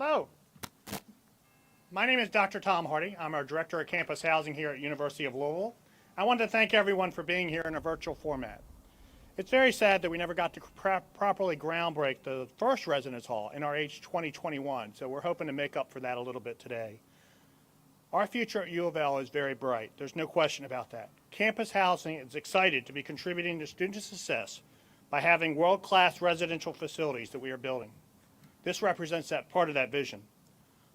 Hello. My name is Dr. Tom Hardy. I'm our Director of Campus Housing here at University of Louisville. I wanted to thank everyone for being here in a virtual format. It's very sad that we never got to properly groundbreak the first residence hall in our H 2021, so we're hoping to make up for that a little bit today. Our future at U of L is very bright. There's no question about that. Campus Housing is excited to be contributing to student success by having world-class residential facilities that we are building. This represents that part of that vision.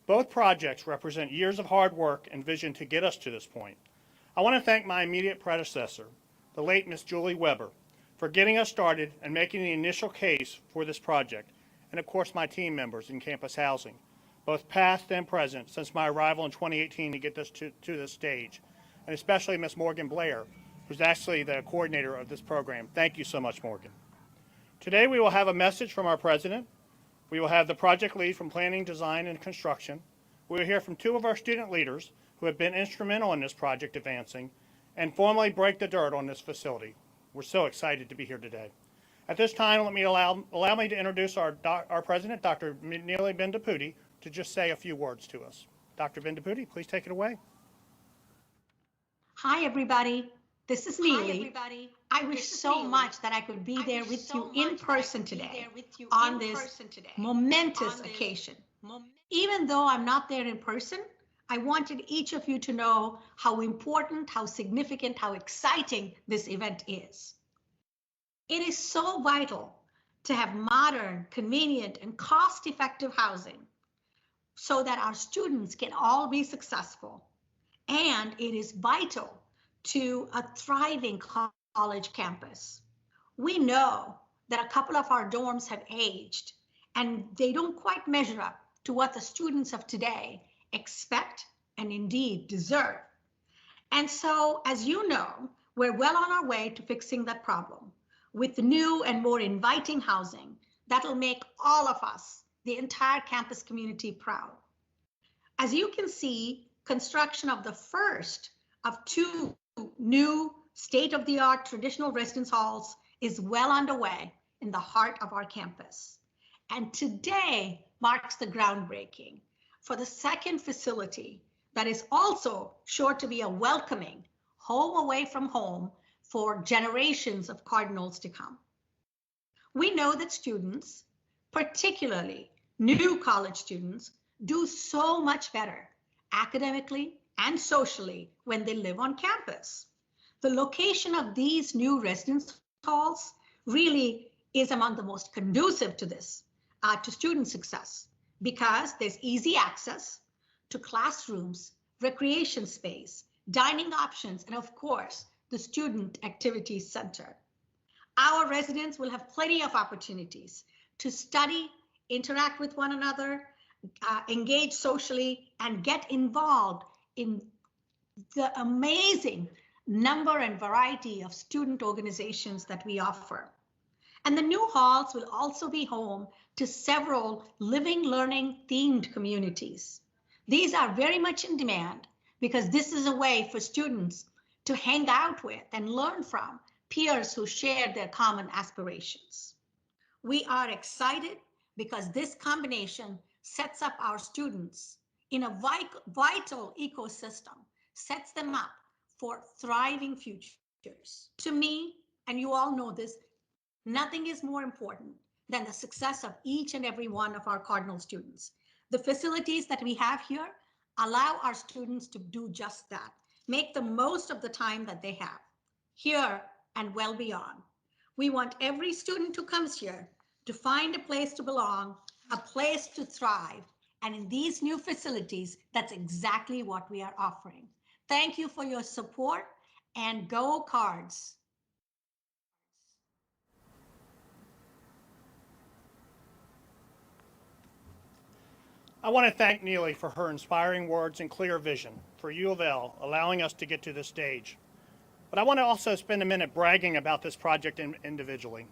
Both projects represent years of hard work and vision to get us to this point. I want to thank my immediate predecessor, the late Miss Julie Weber, for getting us started and making the initial case for this project, and of course my team members in Campus Housing, both past and present since my arrival in 2018 to get this to this stage, and especially Miss Morgan Blair, who's actually the coordinator of this program. Thank you so much, Morgan. Today we will have a message from our president. We will have the project lead from planning, design, and construction. We will hear from two of our student leaders who have been instrumental in this project advancing and formally break the dirt on this facility. We're so excited to be here today. At this time, allow me to introduce our president, Dr. Neely Bendaputi, to just say a few words to us. Dr. Bendaputi, please take it away. Hi, everybody. This is Neely. I wish so much that I could be there with you in person today on this momentous occasion. Even though I'm not there in person, I wanted each of you to know how important, how significant, how exciting this event is. It is so vital to have modern, convenient, and cost-effective housing so that our students can all be successful. And it is vital to a thriving college campus. We know that a couple of our dorms have aged and they don't quite measure up to what the students of today expect and indeed deserve. And so, as you know, we're well on our way to fixing that problem with new and more inviting housing that'll make all of us, the entire campus community, proud. As you can see, construction of the first of two new state-of-the-art traditional residence halls is well underway in the heart of our campus. And today marks the groundbreaking for the second facility that is also sure to be a welcoming home away from home for generations of Cardinals to come. We know that students, particularly new college students, do so much better academically and socially when they live on campus. The location of these new residence halls really is among the most conducive to this, to student success, because there's easy access to classrooms, recreation space, dining options, and of course, the Student Activities Center. Our residents will have plenty of opportunities to study, interact with one another, engage socially, and get involved in the amazing number and variety of student organizations that we offer. And the new halls will also be home to several living, learning themed communities. These are very much in demand because this is a way for students to hang out with and learn from peers who share their common aspirations. We are excited because this combination sets up our students in a vital ecosystem, sets them up for thriving futures. To me, and you all know this, nothing is more important than the success of each and every one of our Cardinal students. The facilities that we have here allow our students to do just that, make the most of the time that they have here and well beyond. We want every student who comes here to find a place to belong, a place to thrive. And in these new facilities, that's exactly what we are offering. Thank you for your support, and go Cards. I want to thank Neely for her inspiring words and clear vision for U of L, allowing us to get to this stage. But I want to also spend a minute bragging about this project individually.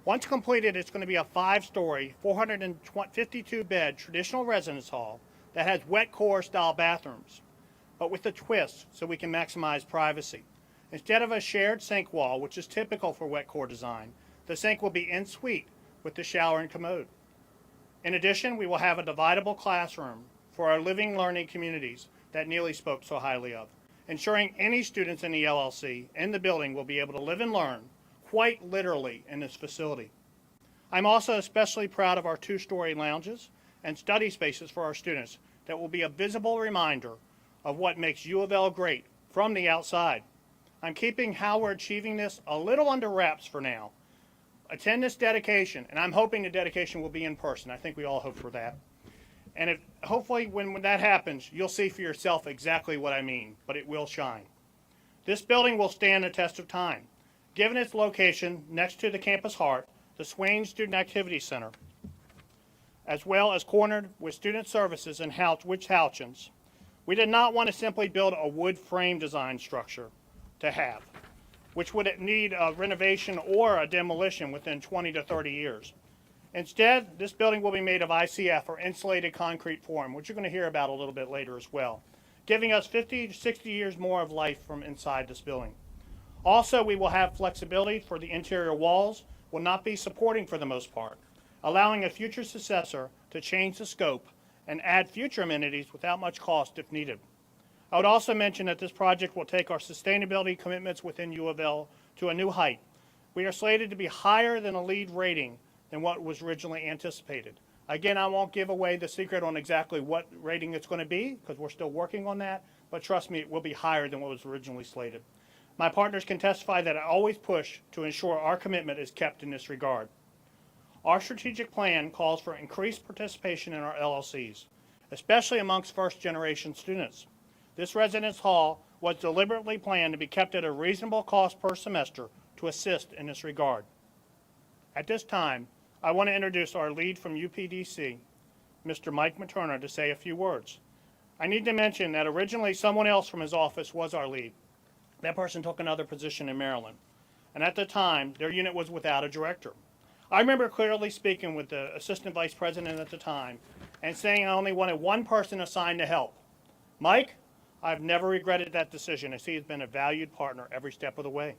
Once completed, it's going to be a 5-story, 452-bed traditional residence hall that has wet core style bathrooms, but with a twist so we can maximize privacy. Instead of a shared sink wall, which is typical for wet core design, the sink will be en suite with the shower and commode. In addition, we will have a dividable classroom for our living learning communities that Neely spoke so highly of, ensuring any students in the LLC in the building will be able to live and learn quite literally in this facility. I'm also especially proud of our two-story lounges and study spaces for our students that will be a visible reminder of what makes U of L great from the outside. I'm keeping how we're achieving this a little under wraps for now. Attend this dedication, and I'm hoping the dedication will be in person. I think we all hope for that. And hopefully when that happens, you'll see for yourself exactly what I mean, but it will shine. This building will stand the test of time. Given its location next to the campus heart, the Swain Student Activity Center, as well as cornered with student services and Houchins, we did not want to simply build a wood frame design structure to have, which would need a renovation or a demolition within 20 to 30 years. Instead, this building will be made of ICF, or insulated concrete form, which you're going to hear about a little bit later as well, giving us 50 to 60 years more of life from inside this building. Also, we will have flexibility for the interior walls, will not be supporting for the most part, allowing a future successor to change the scope and add future amenities without much cost if needed. I would also mention that this project will take our sustainability commitments within U of L to a new height. We are slated to be higher than a LEED rating than what was originally anticipated. Again, I won't give away the secret on exactly what rating it's going to be because we're still working on that, but trust me, it will be higher than what was originally slated. My partners can testify that I always push to ensure our commitment is kept in this regard. Our strategic plan calls for increased participation in our LLCs, especially amongst first-generation students. This residence hall was deliberately planned to be kept at a reasonable cost per semester to assist in this regard. At this time, I want to introduce our lead from UPDC, Mr. Mike Materna, to say a few words. I need to mention that originally someone else from his office was our lead. That person took another position in Maryland, and at the time, their unit was without a director. I remember clearly speaking with the assistant vice president at the time and saying I only wanted one person assigned to help. Mike, I've never regretted that decision, as he has been a valued partner every step of the way.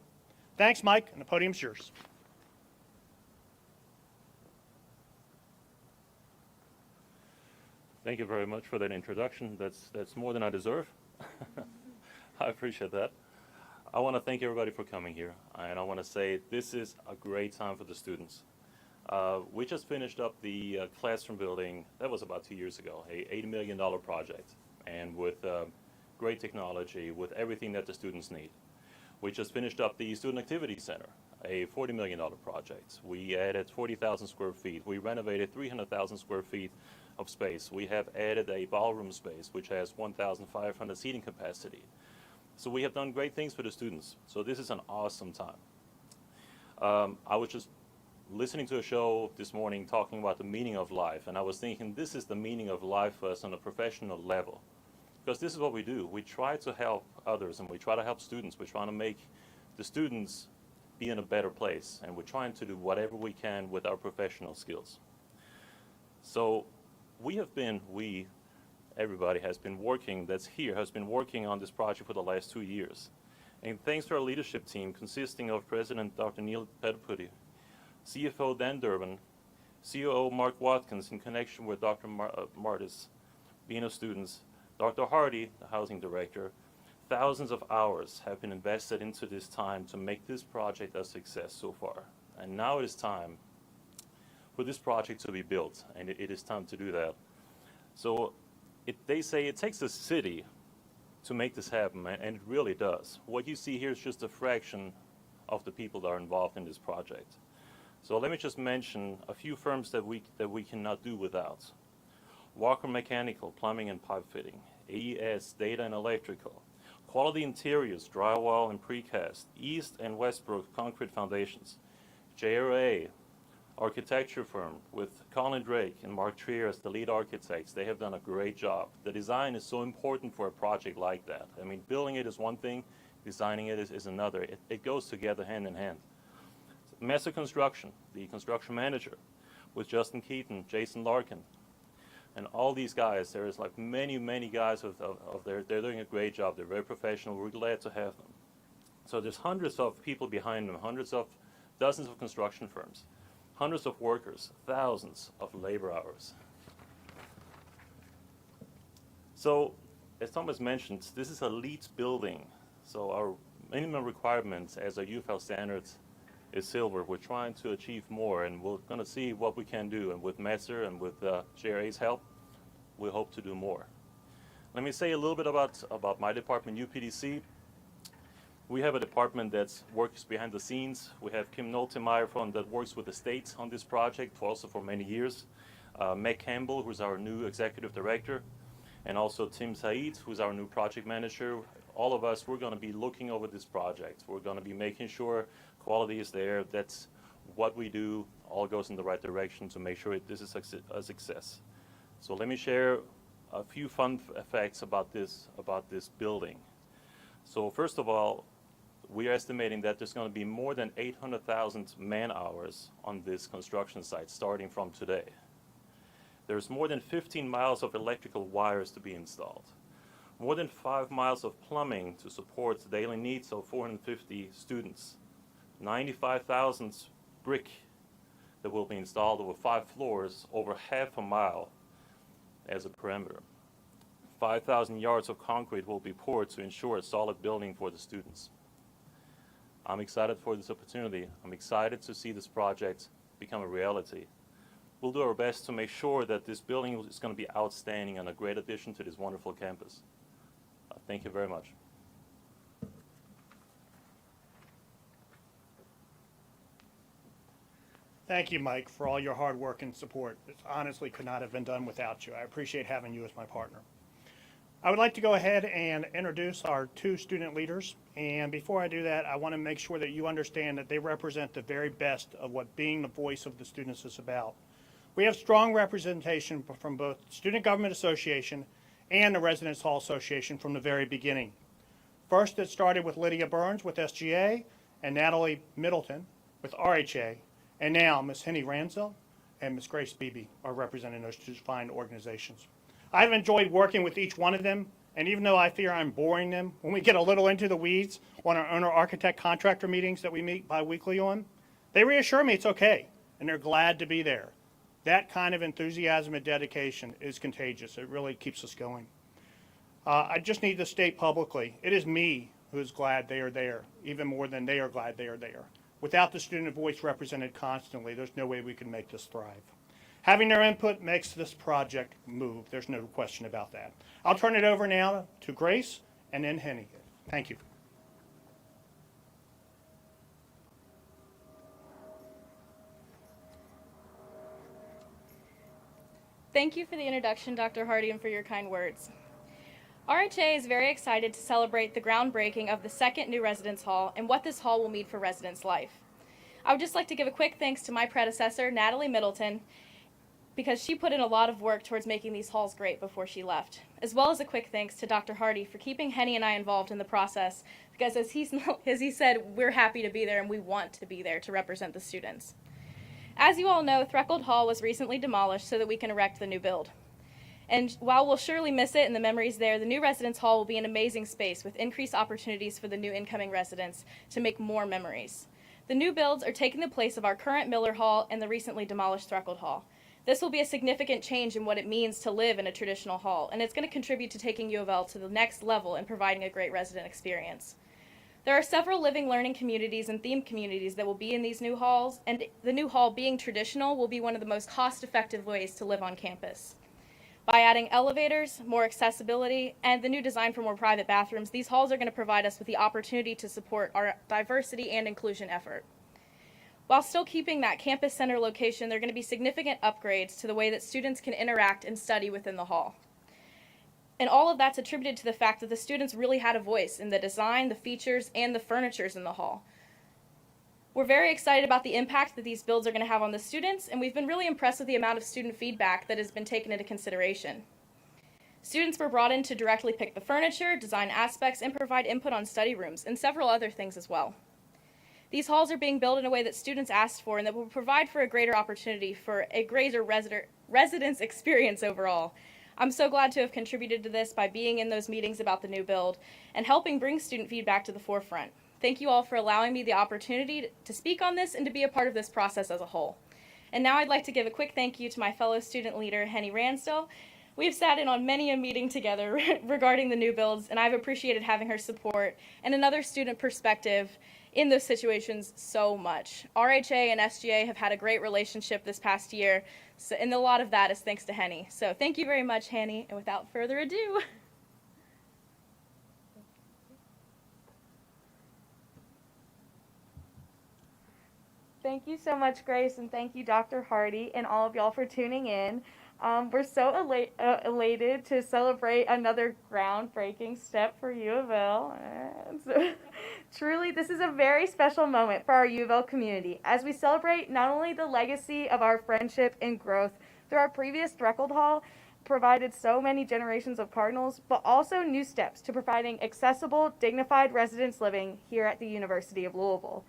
Thanks, Mike, and the podium's yours. Thank you very much for that introduction. That's more than I deserve. I appreciate that. I want to thank everybody for coming here, and I want to say this is a great time for the students. We just finished up the classroom building. That was about 2 years ago, a $80 million project, and with great technology, with everything that the students need. We just finished up the Student Activity Center, a $40 million project. We added 40,000 square feet. We renovated 300,000 square feet of space. We have added a ballroom space, which has 1,500 seating capacity. So we have done great things for the students. So this is an awesome time. I was just listening to a show this morning talking about the meaning of life, and I was thinking this is the meaning of life for us on a professional level. Because this is what we do. We try to help others, and we try to help students. We're trying to make the students be in a better place, and we're trying to do whatever we can with our professional skills. So everybody has been working, that's here, has been working on this project for the last 2 years. And thanks to our leadership team, consisting of President Dr. Neil Pettiputti, CFO Dan Durbin, COO Mark Watkins in connection with Dr. Martis, Dean of Students, Dr. Hardy, the housing director, thousands of hours have been invested into this time to make this project a success so far. And now it is time for this project to be built, and it is time to do that. So they say it takes a city to make this happen, and it really does. What you see here is just a fraction of the people that are involved in this project. So let me just mention a few firms that we cannot do without. Walker Mechanical, Plumbing and Pipe Fitting, AES, Data and Electrical, Quality Interiors, Drywall and Precast, East and Westbrook Concrete Foundations, JRA, architecture firm with Colin Drake and Mark Trier as the lead architects. They have done a great job. The design is so important for a project like that. I mean, building it is one thing, designing it is another. It goes together hand in hand. Mesa Construction, the construction manager, with Justin Keaton, Jason Larkin, and all these guys. There is like many guys they're doing a great job. They're very professional. We're glad to have them. So there's hundreds of people behind them, dozens of construction firms. hundreds of workers, thousands of labor hours. So, as Thomas mentioned, this is a LEED building. So our minimum requirements as a UofL standards is silver. We're trying to achieve more, and we're going to see what we can do. And with Messer and with JRA's help, we hope to do more. Let me say a little bit about my department, UPDC. We have a department that works behind the scenes. We have Kim Noltemeyer that works with the state on this project also for many years. Meg Campbell, who's our new executive director, and also Tim Said, who's our new project manager. All of us, we're going to be looking over this project. We're going to be making sure quality is there. That's what we do. All goes in the right direction to make sure this is a success. So let me share a few fun facts about this building. So first of all, we are estimating that there's going to be more than 800,000 man-hours on this construction site starting from today. There's more than 15 miles of electrical wires to be installed, more than 5 miles of plumbing to support the daily needs of 450 students, 95,000 brick that will be installed over 5 floors, over half a mile as a perimeter. 5,000 yards of concrete will be poured to ensure a solid building for the students. I'm excited for this opportunity. I'm excited to see this project become a reality. We'll do our best to make sure that this building is going to be outstanding and a great addition to this wonderful campus. Thank you very much. Thank you, Mike, for all your hard work and support. This honestly could not have been done without you. I appreciate having you as my partner. I would like to go ahead and introduce our 2 student leaders. And before I do that, I want to make sure that you understand that they represent the very best of what being the voice of the students is about. We have strong representation from both Student Government Association and the Residence Hall Association from the very beginning. First, it started with Lydia Burns with SGA and Natalie Middleton with RHA, and now Ms. Henny Ransell and Ms. Grace Beebe are representing those 2 fine organizations. I've enjoyed working with each one of them, and even though I fear I'm boring them, when we get a little into the weeds on our owner-architect-contractor meetings that we meet bi-weekly on, they reassure me it's okay, and they're glad to be there. That kind of enthusiasm and dedication is contagious. It really keeps us going. I just need to state publicly, it is me who is glad they are there, even more than they are glad they are there. Without the student voice represented constantly, there's no way we can make this thrive. Having their input makes this project move. There's no question about that. I'll turn it over now to Grace and then Henny. Thank you. Thank you for the introduction, Dr. Hardy, and for your kind words. RHA is very excited to celebrate the groundbreaking of the 2nd new residence hall and what this hall will mean for residents' life. I would just like to give a quick thanks to my predecessor, Natalie Middleton, because she put in a lot of work towards making these halls great before she left, as well as a quick thanks to Dr. Hardy for keeping Henny and I involved in the process, because as he said, we're happy to be there and we want to be there to represent the students. As you all know, Threcold Hall was recently demolished so that we can erect the new build. And while we'll surely miss it and the memories there, the new residence hall will be an amazing space with increased opportunities for the new incoming residents to make more memories. The new builds are taking the place of our current Miller Hall and the recently demolished Threcold Hall. This will be a significant change in what it means to live in a traditional hall, and it's going to contribute to taking UofL to the next level and providing a great resident experience. There are several living learning communities and themed communities that will be in these new halls, and the new hall, being traditional, will be one of the most cost-effective ways to live on campus. By adding elevators, more accessibility, and the new design for more private bathrooms, these halls are going to provide us with the opportunity to support our diversity and inclusion effort. While still keeping that campus center location, there are going to be significant upgrades to the way that students can interact and study within the hall. And all of that's attributed to the fact that the students really had a voice in the design, the features, and the furnitures in the hall. We're very excited about the impact that these builds are going to have on the students, and we've been really impressed with the amount of student feedback that has been taken into consideration. Students were brought in to directly pick the furniture, design aspects, and provide input on study rooms, and several other things as well. These halls are being built in a way that students asked for and that will provide for a greater opportunity for a greater residence experience overall. I'm so glad to have contributed to this by being in those meetings about the new build and helping bring student feedback to the forefront. Thank you all for allowing me the opportunity to speak on this and to be a part of this process as a whole. And now I'd like to give a quick thank you to my fellow student leader, Henny Ransdell. We've sat in on many a meeting together regarding the new builds, and I've appreciated having her support and another student perspective in those situations so much. RHA and SGA have had a great relationship this past year, and a lot of that is thanks to Henny. So thank you very much, Henny, and without further ado. Thank you so much, Grace, and thank you, Dr. Hardy, and all of y'all for tuning in. We're so elated to celebrate another groundbreaking step for U of L. Truly, this is a very special moment for our U of L community as we celebrate not only the legacy of our friendship and growth through our previous Dreckled Hall, provided so many generations of Cardinals, but also new steps to providing accessible, dignified residence living here at the University of Louisville.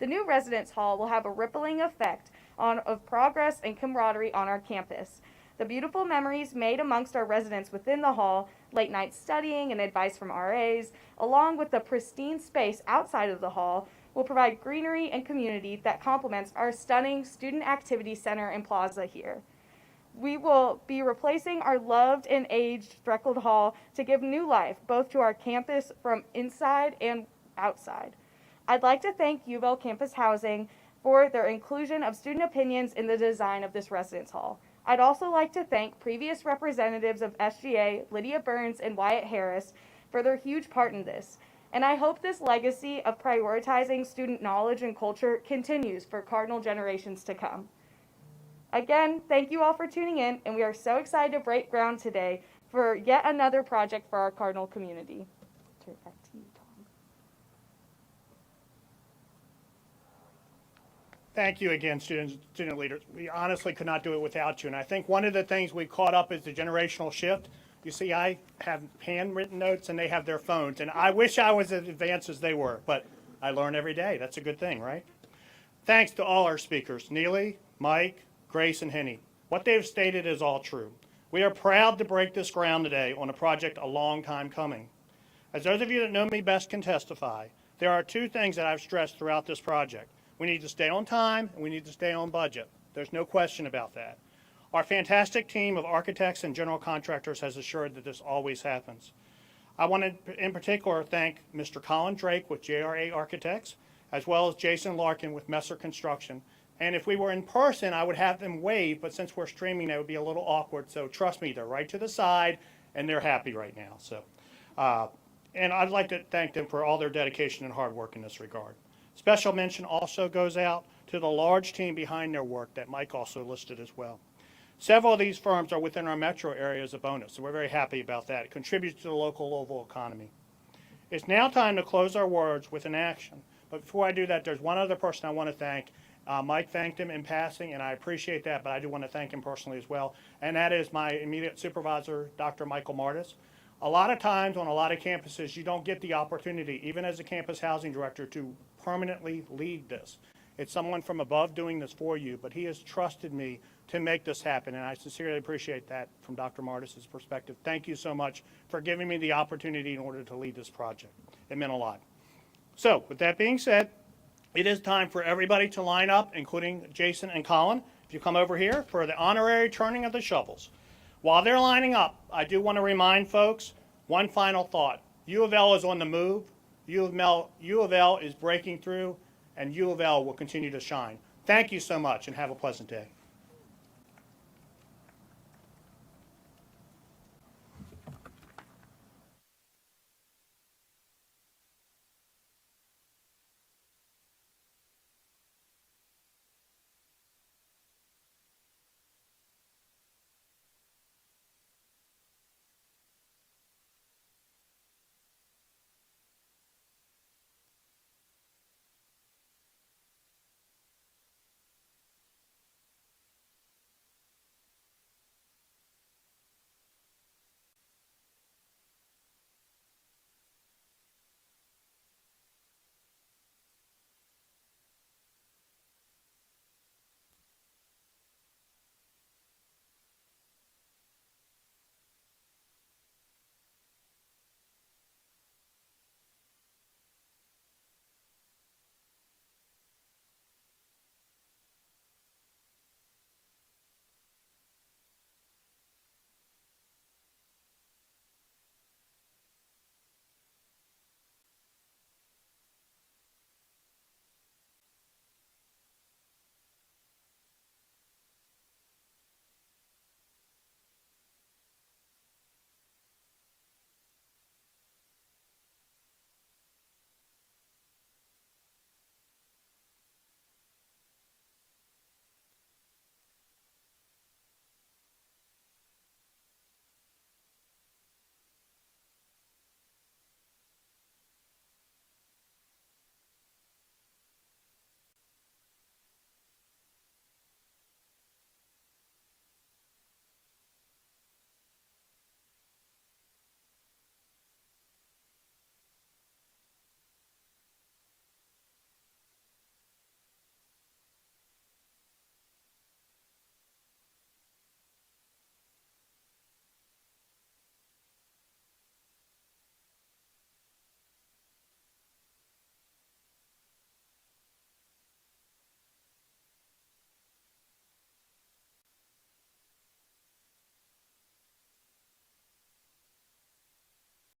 The new residence hall will have a rippling effect of progress and camaraderie on our campus. The beautiful memories made amongst our residents within the hall, late night studying and advice from RAs, along with the pristine space outside of the hall, will provide greenery and community that complements our stunning student activity center and plaza here. We will be replacing our loved and aged Dreckled Hall to give new life both to our campus from inside and outside. I'd like to thank UofL Campus Housing for their inclusion of student opinions in the design of this residence hall. I'd also like to thank previous representatives of SGA, Lydia Burns and Wyatt Harris, for their huge part in this. And I hope this legacy of prioritizing student knowledge and culture continues for Cardinal generations to come. Again, thank you all for tuning in, and we are so excited to break ground today for yet another project for our Cardinal community. Turn it back to you, Tom. Thank you again, student leaders. We honestly could not do it without you. And I think one of the things we caught up is the generational shift. You see, I have handwritten notes and they have their phones. And I wish I was as advanced as they were, but I learn every day. That's a good thing, right? Thanks to all our speakers, Neely, Mike, Grace, and Henny. What they've stated is all true. We are proud to break this ground today on a project a long time coming. As those of you that know me best can testify, there are two things that I've stressed throughout this project. We need to stay on time, and we need to stay on budget. There's no question about that. Our fantastic team of architects and general contractors has assured that this always happens. I want to, in particular, thank Mr. Colin Drake with JRA Architects, as well as Jason Larkin with Messer Construction. And if we were in person, I would have them wave, but since we're streaming, that would be a little awkward. So trust me, they're right to the side, and they're happy right now. So, and I'd like to thank them for all their dedication and hard work in this regard. Special mention also goes out to the large team behind their work that Mike also listed as well. Several of these firms are within our metro area as a bonus, so we're very happy about that. It contributes to the local Louisville economy. It's now time to close our words with an action. But before I do that, there's one other person I want to thank. Mike thanked him in passing, and I appreciate that, but I do want to thank him personally as well, and that is my immediate supervisor, Dr. Michael Martis. A lot of times on a lot of campuses, you don't get the opportunity, even as a campus housing director, to permanently lead this. It's someone from above doing this for you, but he has trusted me to make this happen, and I sincerely appreciate that from Dr. Martis' perspective. Thank you so much for giving me the opportunity in order to lead this project. It meant a lot. So, with that being said, it is time for everybody to line up, including Jason and Colin. If you come over here for the honorary turning of the shovels. While they're lining up, I do want to remind folks one final thought. U of L is on the move. U of L is breaking through, and U of L will continue to shine. Thank you so much, and have a pleasant day.